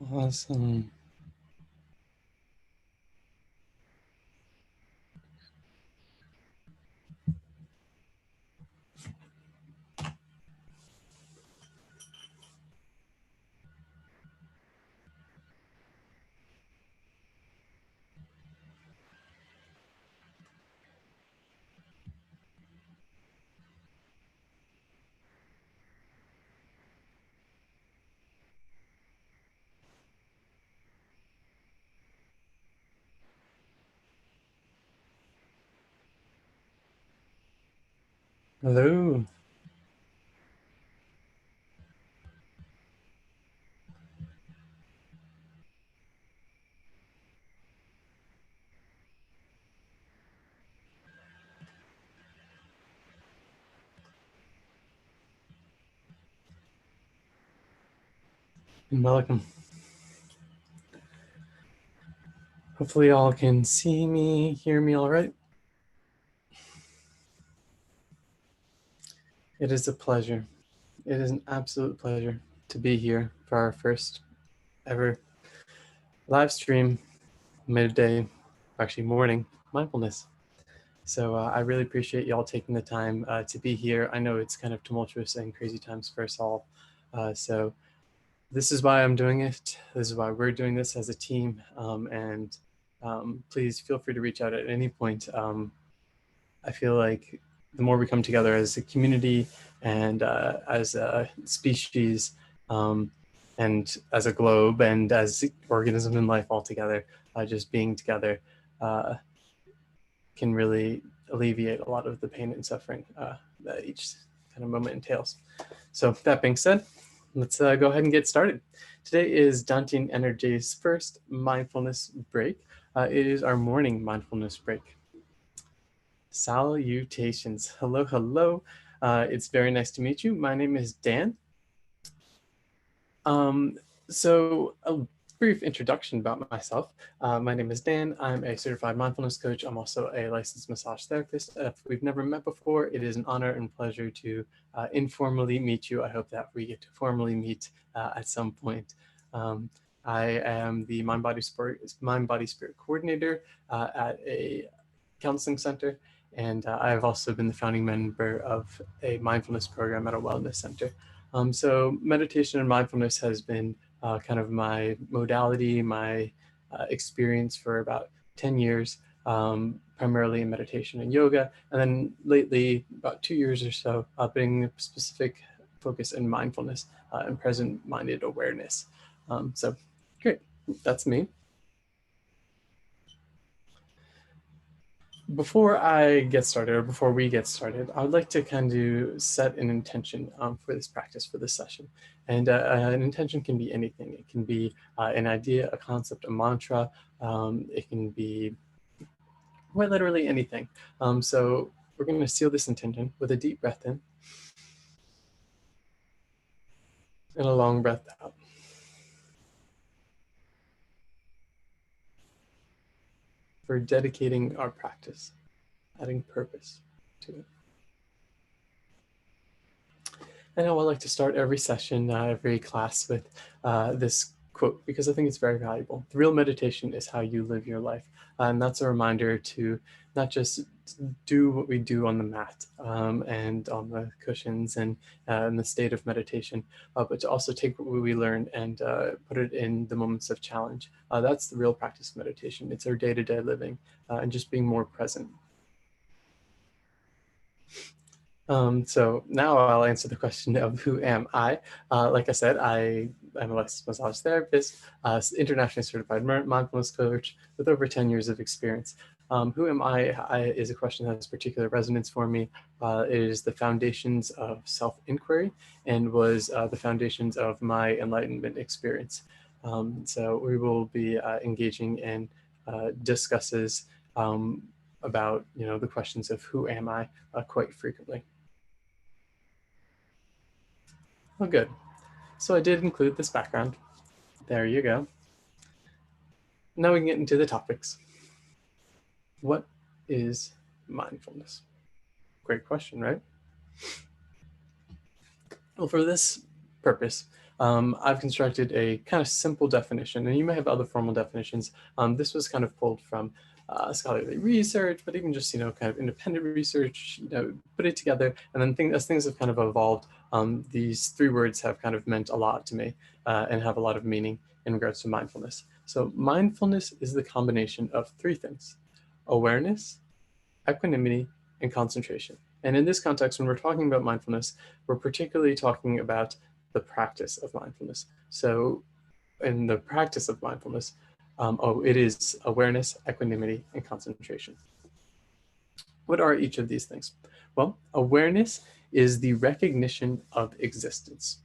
Awesome. Hello. And welcome. Hopefully y'all can see me, hear me all right. It is a pleasure. It is an absolute pleasure to be here for our first ever live stream, midday, actually morning, mindfulness. So I really appreciate y'all taking the time to be here. I know it's kind of tumultuous and crazy times for us all. So this is why I'm doing it. This is why we're doing this as a team. And please feel free to reach out at any point. I feel like the more we come together as a community and as a species and as a globe and as organism in life altogether, just being together uh, can really alleviate a lot of the pain and suffering that each kind of moment entails. So that being said, let's go ahead and get started. Today is Daunting Energy's first mindfulness break. It is our morning mindfulness break. Salutations. Hello, hello. It's very nice to meet you. My name is Dan. Um, so a brief introduction about myself. My name is Dan. I'm a certified mindfulness coach. I'm also a licensed massage therapist. If we've never met before, it is an honor and pleasure to informally meet you. I hope that we get to formally meet at some point. I am the Mind Body Spirit coordinator at a counseling center, and I've also been the founding member of a mindfulness program at a wellness center. So meditation and mindfulness has been kind of my modality, my experience for about 10 years, primarily in meditation and yoga. And then lately, about 2 years or so, putting a specific focus in mindfulness and present-minded awareness. So great, that's me. Before I get started, or before we get started, I would like to kind of set an intention for this practice, for this session. And an intention can be anything. It can be an idea, a concept, a mantra. It can be quite literally anything. So we're going to seal this intention with a deep breath in and a long breath out. For dedicating our practice, adding purpose to it. I know I like to start every session, every class with this quote because I think it's very valuable. The real meditation is how you live your life. And that's a reminder to not just do what we do on the mat and on the cushions and in the state of meditation, but to also take what we learn and put it in the moments of challenge. That's the real practice of meditation. It's our day-to-day living and just being more present. So now I'll answer the question of who am I? Like I said, I'm a licensed massage therapist, internationally certified mindfulness coach with over 10 years of experience. Who am I is a question that has particular resonance for me. It is the foundations of self-inquiry and was the foundations of my enlightenment experience. So we will be engaging in discusses about the questions of who am I quite frequently. Oh, good. So I did include this background. There you go. Now we can get into the topics. What is mindfulness? Great question, right? Well, for this purpose, I've constructed a kind of simple definition, and you may have other formal definitions. This was kind of pulled from scholarly research, but even just, kind of independent research, put it together. And then as things have kind of evolved, these three words have kind of meant a lot to me and have a lot of meaning in regards to mindfulness. So mindfulness is the combination of three things: awareness, equanimity, and concentration. And in this context, when we're talking about mindfulness, we're particularly talking about the practice of mindfulness. So in the practice of mindfulness, it is awareness, equanimity, and concentration. What are each of these things? Well, awareness is the recognition of existence.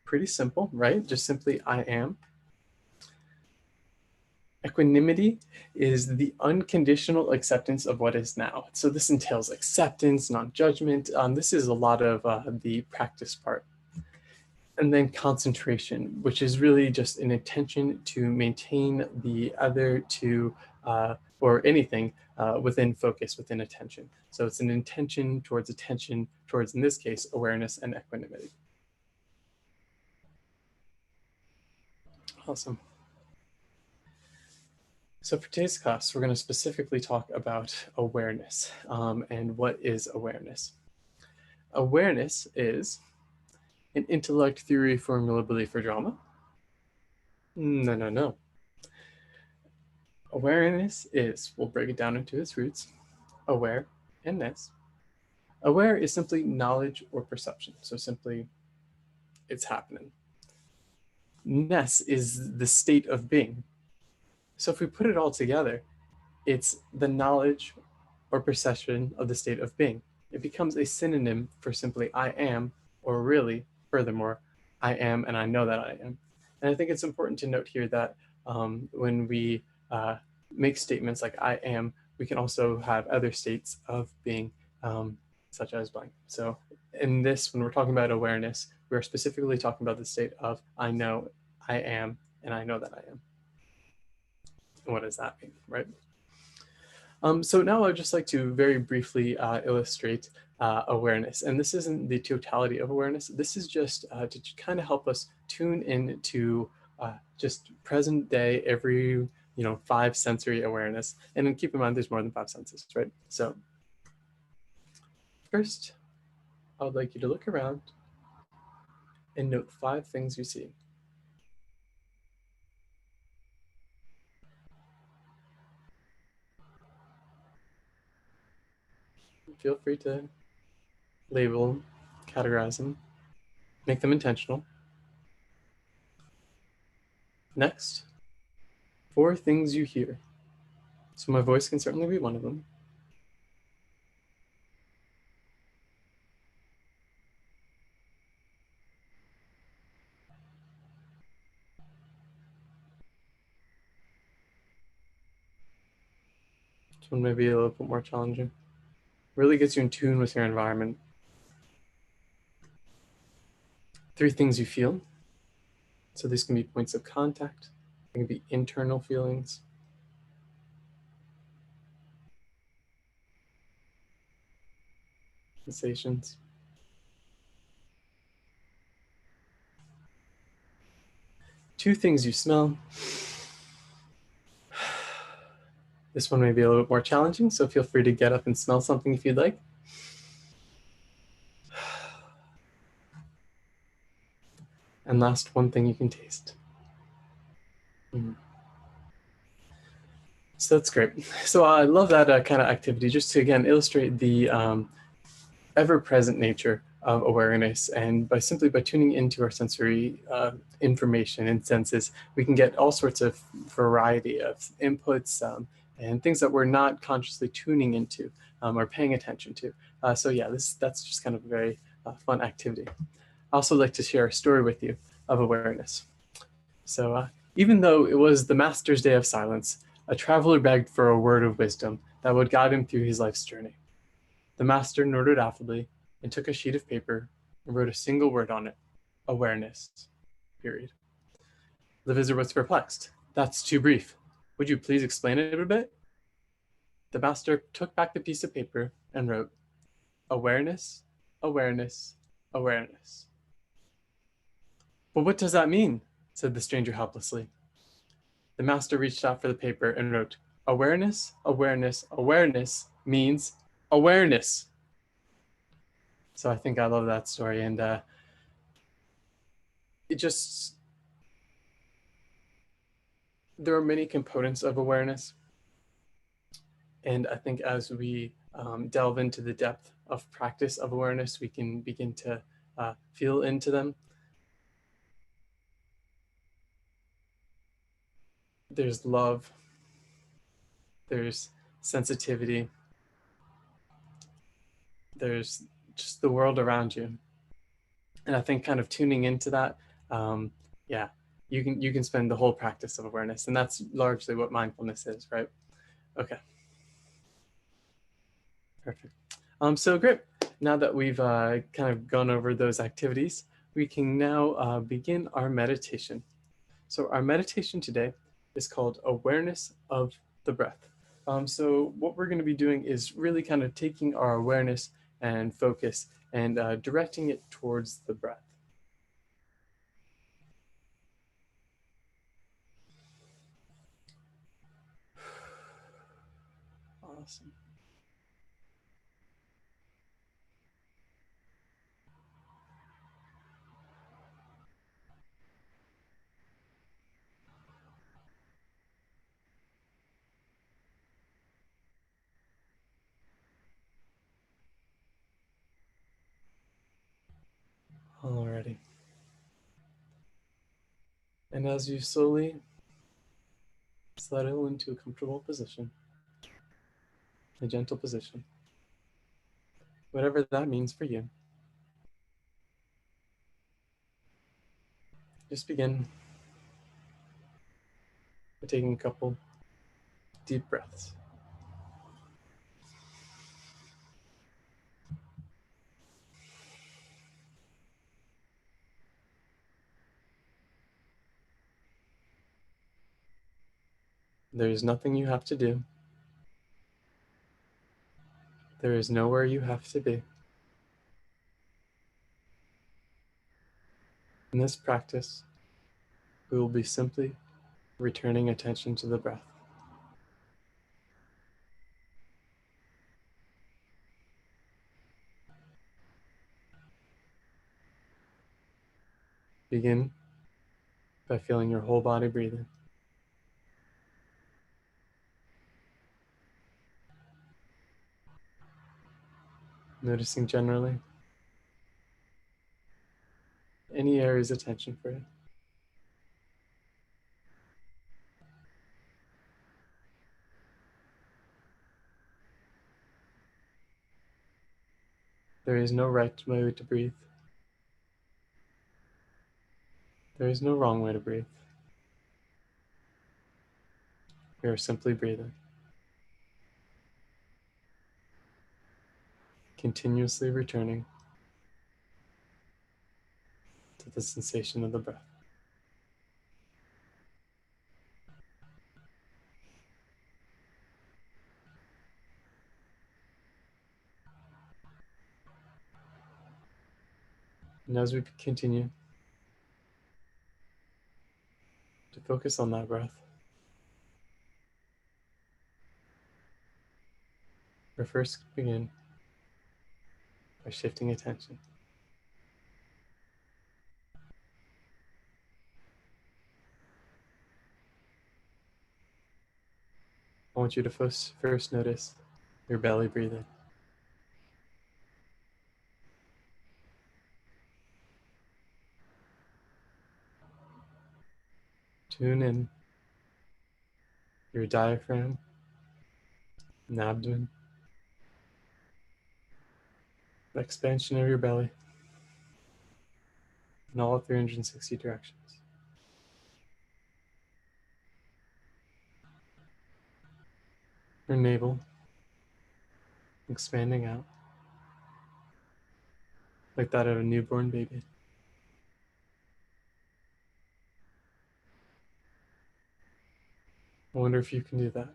Pretty simple, right? Just simply I am. Equanimity is the unconditional acceptance of what is now. So this entails acceptance, non-judgment. This is a lot of the practice part. And then concentration, which is really just an intention to maintain the other to, or anything within focus, within attention. So it's an intention towards, in this case, awareness and equanimity. Awesome. So for today's class, we're going to specifically talk about awareness and what is awareness. Awareness is an intellect, theory, formula, belief, or drama. No. Awareness is, we'll break it down into its roots, aware and ness. Aware is simply knowledge or perception. So simply, it's happening. Ness is the state of being. So if we put it all together, it's the knowledge or perception of the state of being. It becomes a synonym for simply I am, or really, furthermore, I am and I know that I am. And I think it's important to note here that when we make statements like I am, we can also have other states of being, such as blank. So in this, when we're talking about awareness, we're specifically talking about the state of I know, I am, and I know that I am. And what does that mean, right? So now I'd just like to very briefly illustrate awareness. And this isn't the totality of awareness. This is just to kind of help us tune in to just present day, every 5 sensory awareness. And then keep in mind, there's more than 5 senses, right? So first, I would like you to look around and note 5 things you see. Feel free to label, categorize them, make them intentional. Next, 4 things you hear. So my voice can certainly be one of them. This one may be a little bit more challenging. Really gets you in tune with your environment. 3 things you feel. So these can be points of contact. They can be internal feelings. Sensations. 2 things you smell. This one may be a little bit more challenging, so feel free to get up and smell something if you'd like. And last, 1 thing you can taste. So that's great. So I love that kind of activity, just to again illustrate the ever-present nature of awareness. And by tuning into our sensory information and senses, we can get all sorts of variety of inputs and things that we're not consciously tuning into or paying attention to. So yeah, that's just kind of a very fun activity. I also like to share a story with you of awareness. So even though it was the master's day of silence, a traveler begged for a word of wisdom that would guide him through his life's journey. The master nodded affably and took a sheet of paper and wrote a single word on it: awareness, period. The visitor was perplexed. That's too brief. Would you please explain it a bit? The master took back the piece of paper and wrote, awareness, awareness, awareness. "But what does that mean?" said the stranger helplessly. The master reached out for the paper and wrote, "Awareness, awareness, awareness means awareness." So I think I love that story. And it just, there are many components of awareness. And I think as we delve into the depth of practice of awareness, we can begin to feel into them. There's love, there's sensitivity, there's just the world around you. And I think kind of tuning into that, yeah, you can spend the whole practice of awareness. And that's largely what mindfulness is, right? Okay, perfect. So great. Now that we've kind of gone over those activities, we can now begin our meditation. So our meditation today is called Awareness of the Breath. So what we're going to be doing is really kind of taking our awareness and focus and directing it towards the breath. Awesome. Alrighty. And as you slowly settle into a comfortable position, a gentle position, whatever that means for you, just begin by taking a couple deep breaths. There is nothing you have to do. There is nowhere you have to be. In this practice, we will be simply returning attention to the breath. Begin by feeling your whole body breathing. Noticing generally any areas of tension for you. There is no right way to breathe. There is no wrong way to breathe. We are simply breathing, continuously returning to the sensation of the breath. And as we continue to focus on that breath, we'll first begin by shifting attention. I want you to first notice your belly breathing. Tune in your diaphragm and abdomen, the expansion of your belly in all 360 directions. Your navel expanding out like that of a newborn baby. I wonder if you can do that.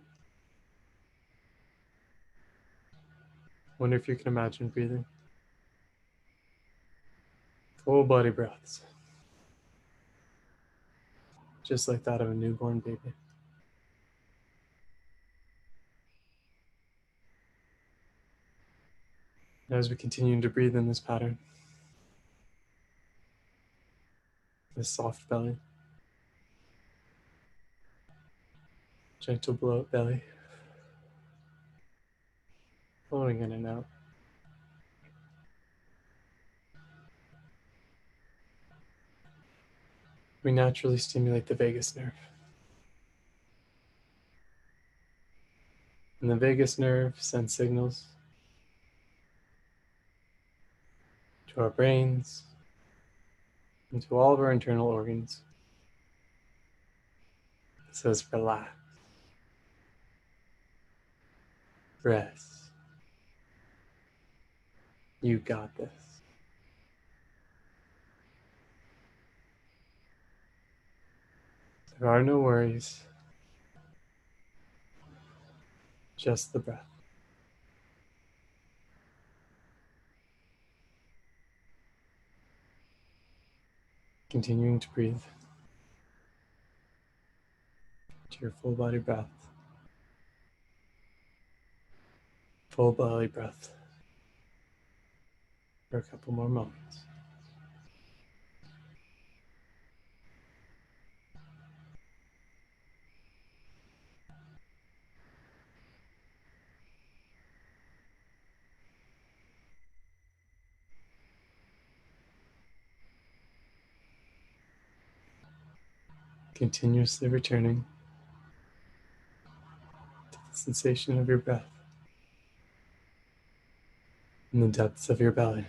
I wonder if you can imagine breathing full body breaths. just like that of a newborn baby. And as we continue to breathe in this pattern, this soft belly, gentle blow belly, flowing in and out. We naturally stimulate the vagus nerve. And the vagus nerve sends signals to our brains and to all of our internal organs. It says relax, rest, you got this. There are no worries, just the breath. Continuing to breathe to your full body breath, full belly breath for a couple more moments. Continuously returning to the sensation of your breath in the depths of your belly.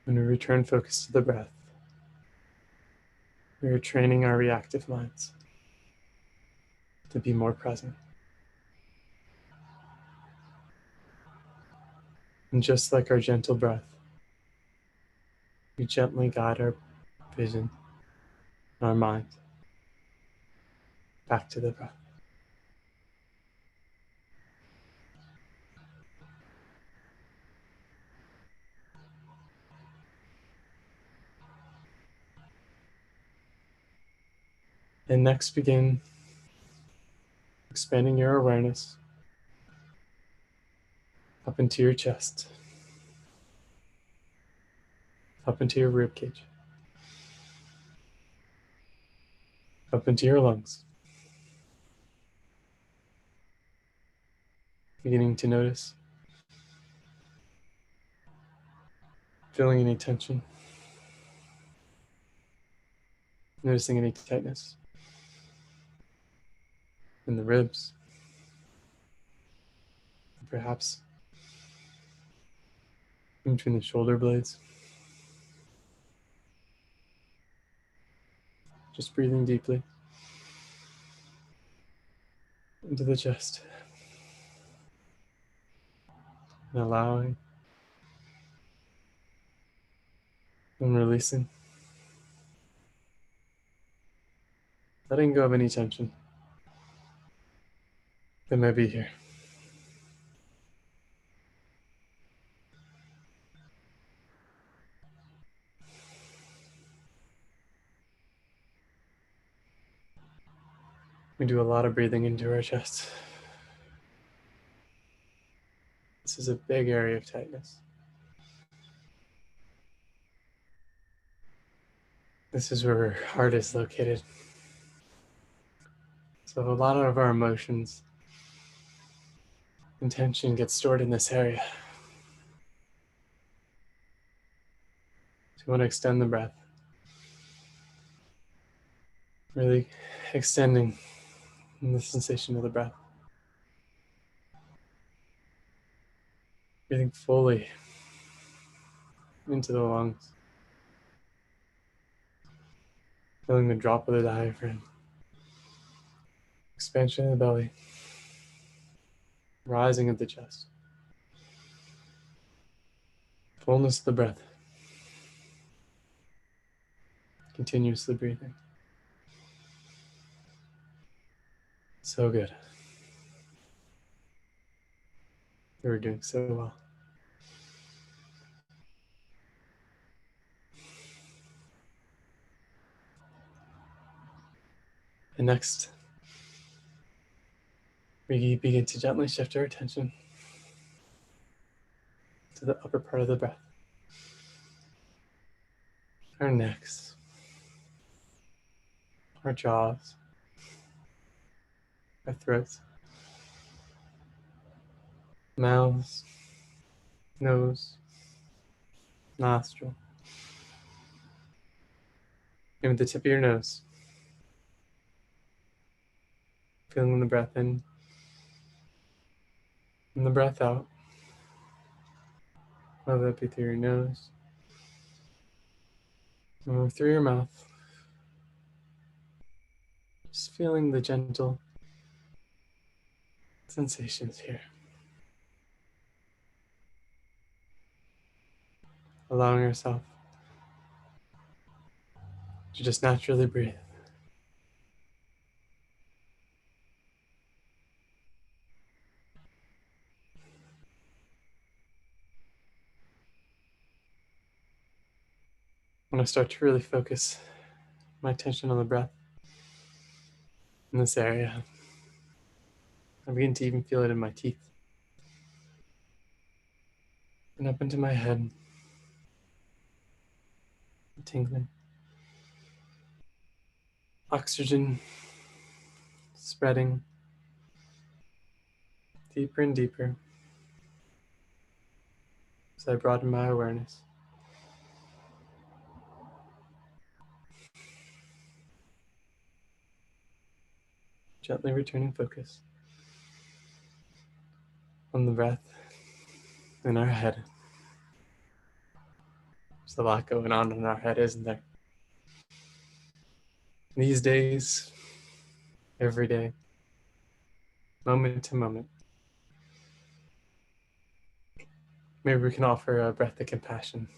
When we return focus to the breath, we are training our reactive minds to be more present. And just like our gentle breath, we gently guide our vision, our mind, back to the breath. And next begin expanding your awareness up into your chest, up into your rib cage, up into your lungs. Beginning to notice, feeling any tension, noticing any tightness in the ribs, perhaps in between the shoulder blades. Just breathing deeply into the chest and allowing and releasing, letting go of any tension that may be here. We do a lot of breathing into our chest. This is a big area of tightness. This is where our heart is located. So a lot of our emotions and tension gets stored in this area. So we want to extend the breath. Really extending the sensation of the breath. Breathing fully into the lungs. Feeling the drop of the diaphragm. Expansion of the belly. Rising of the chest. Fullness of the breath. Continuously breathing. So good. You were doing so well. And next, we begin to gently shift our attention to the upper part of the breath. Our necks, our jaws, our throats, mouths, nose, nostril, even the tip of your nose. Feeling the breath in and the breath out, whether that be through your nose or through your mouth. Just feeling the gentle sensations here. Allowing yourself to just naturally breathe. When I start to really focus my attention on the breath in this area, I begin to even feel it in my teeth and up into my head, tingling. Oxygen spreading deeper and deeper as I broaden my awareness. Gently returning focus on the breath in our head. There's a lot going on in our head, isn't there? These days, every day, moment to moment. Maybe we can offer a breath of compassion.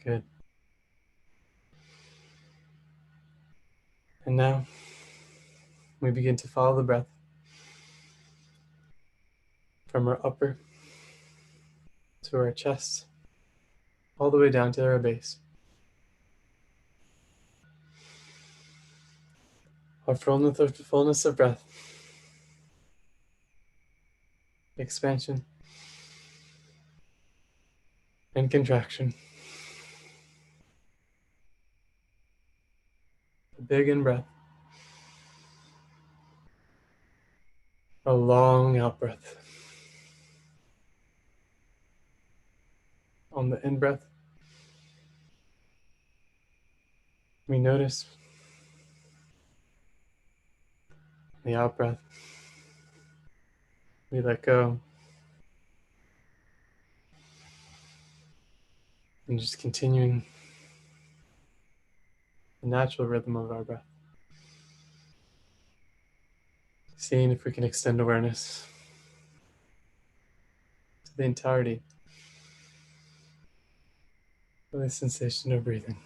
Good. And now, we begin to follow the breath from our upper to our chest, all the way down to our base. Our fullness of breath, expansion and contraction. A big in breath, a long out breath. On the in breath, we notice the out breath. We let go and just continuing the natural rhythm of our breath. Seeing if we can extend awareness to the entirety of the sensation of breathing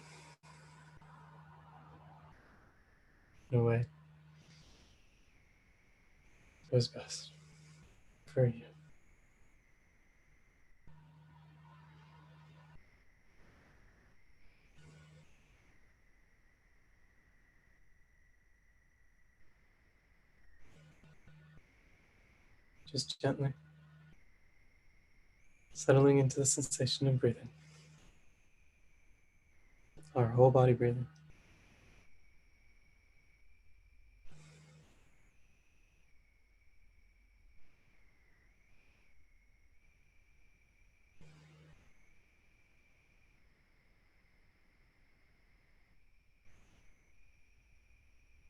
in a way that is best for you. Just gently settling into the sensation of breathing, our whole body breathing.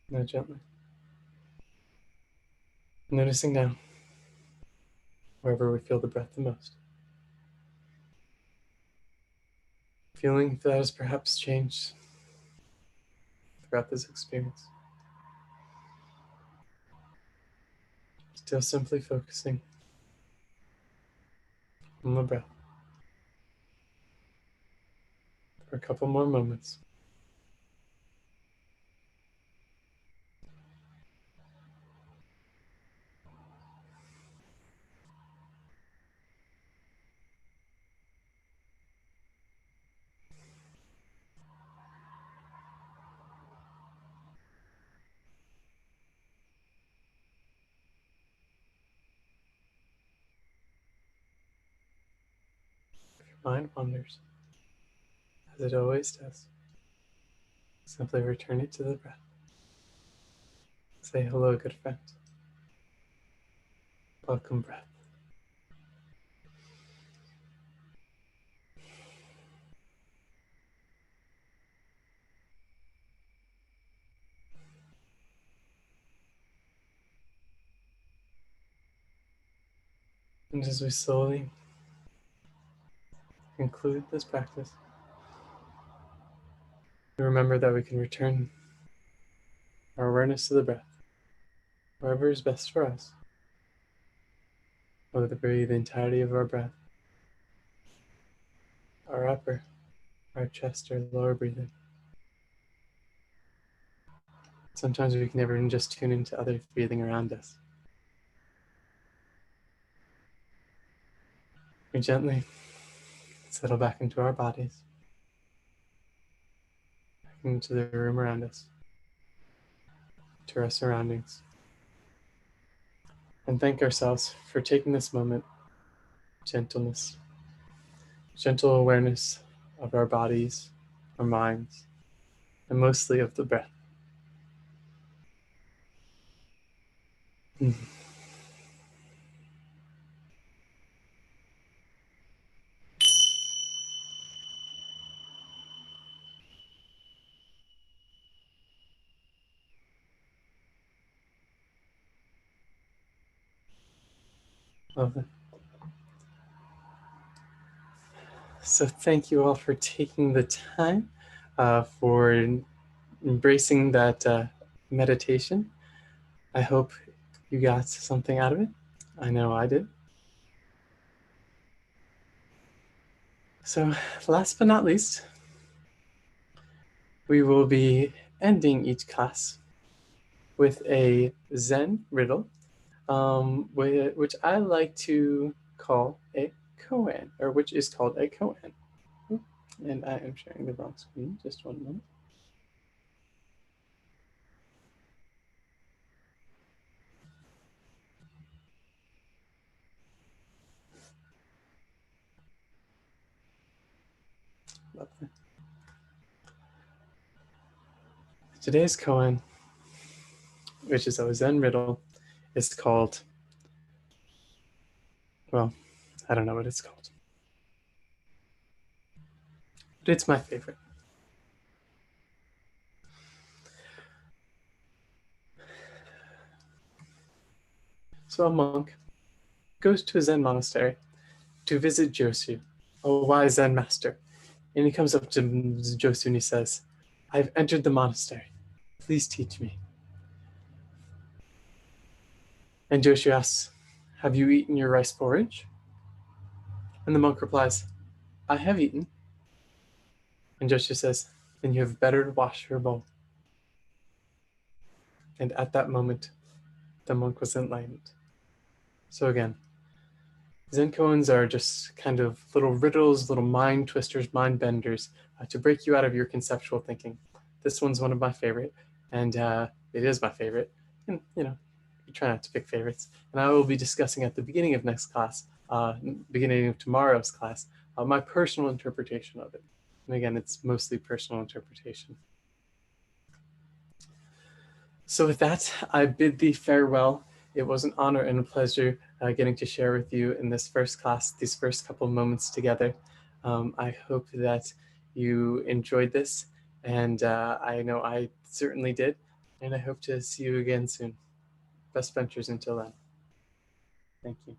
Now gently. Noticing now wherever we feel the breath the most. Feeling if that has perhaps changed throughout this experience. Still simply focusing on the breath for a couple more moments. If your mind wanders, as it always does, simply return it to the breath. Say hello, good friend. Welcome, breath. And as we slowly conclude this practice, we remember that we can return our awareness to the breath, wherever is best for us, whether it be the entirety of our breath, our upper, our chest, or lower breathing. Sometimes we can even just tune into others breathing around us. We gently settle back into our bodies, into the room around us, to our surroundings, and thank ourselves for taking this moment, gentleness, gentle awareness of our bodies, our minds, and mostly of the breath. Lovely. So thank you all for taking the time, for embracing that meditation. I hope you got something out of it. I know I did. So last but not least, we will be ending each class with a Zen riddle, which I like to call a koan, or which is called a koan. And I am sharing the wrong screen. Just one moment. Lovely. Today's koan, which is a Zen riddle, is called, well, I don't know what it's called, but it's my favorite. So a monk goes to a Zen monastery to visit Josu, a wise Zen master. And he comes up to Josu and he says, "I've entered the monastery. Please teach me." And Josu asks, "Have you eaten your rice porridge?" And the monk replies, "I have eaten." And Josu says, "Then you have better wash your bowl." And at that moment, the monk was enlightened. So again, Zen koans are just kind of little riddles, little mind twisters, mind benders to break you out of your conceptual thinking. This one's one of my favorite, and it is my favorite. And you try not to pick favorites. And I will be discussing at the beginning of next class, beginning of tomorrow's class, my personal interpretation of it. And again, it's mostly personal interpretation. So with that, I bid thee farewell. It was an honor and a pleasure getting to share with you in this first class, these first couple moments together. I hope that you enjoyed this, and I know I certainly did. and I hope to see you again soon. Best ventures until then. Thank you.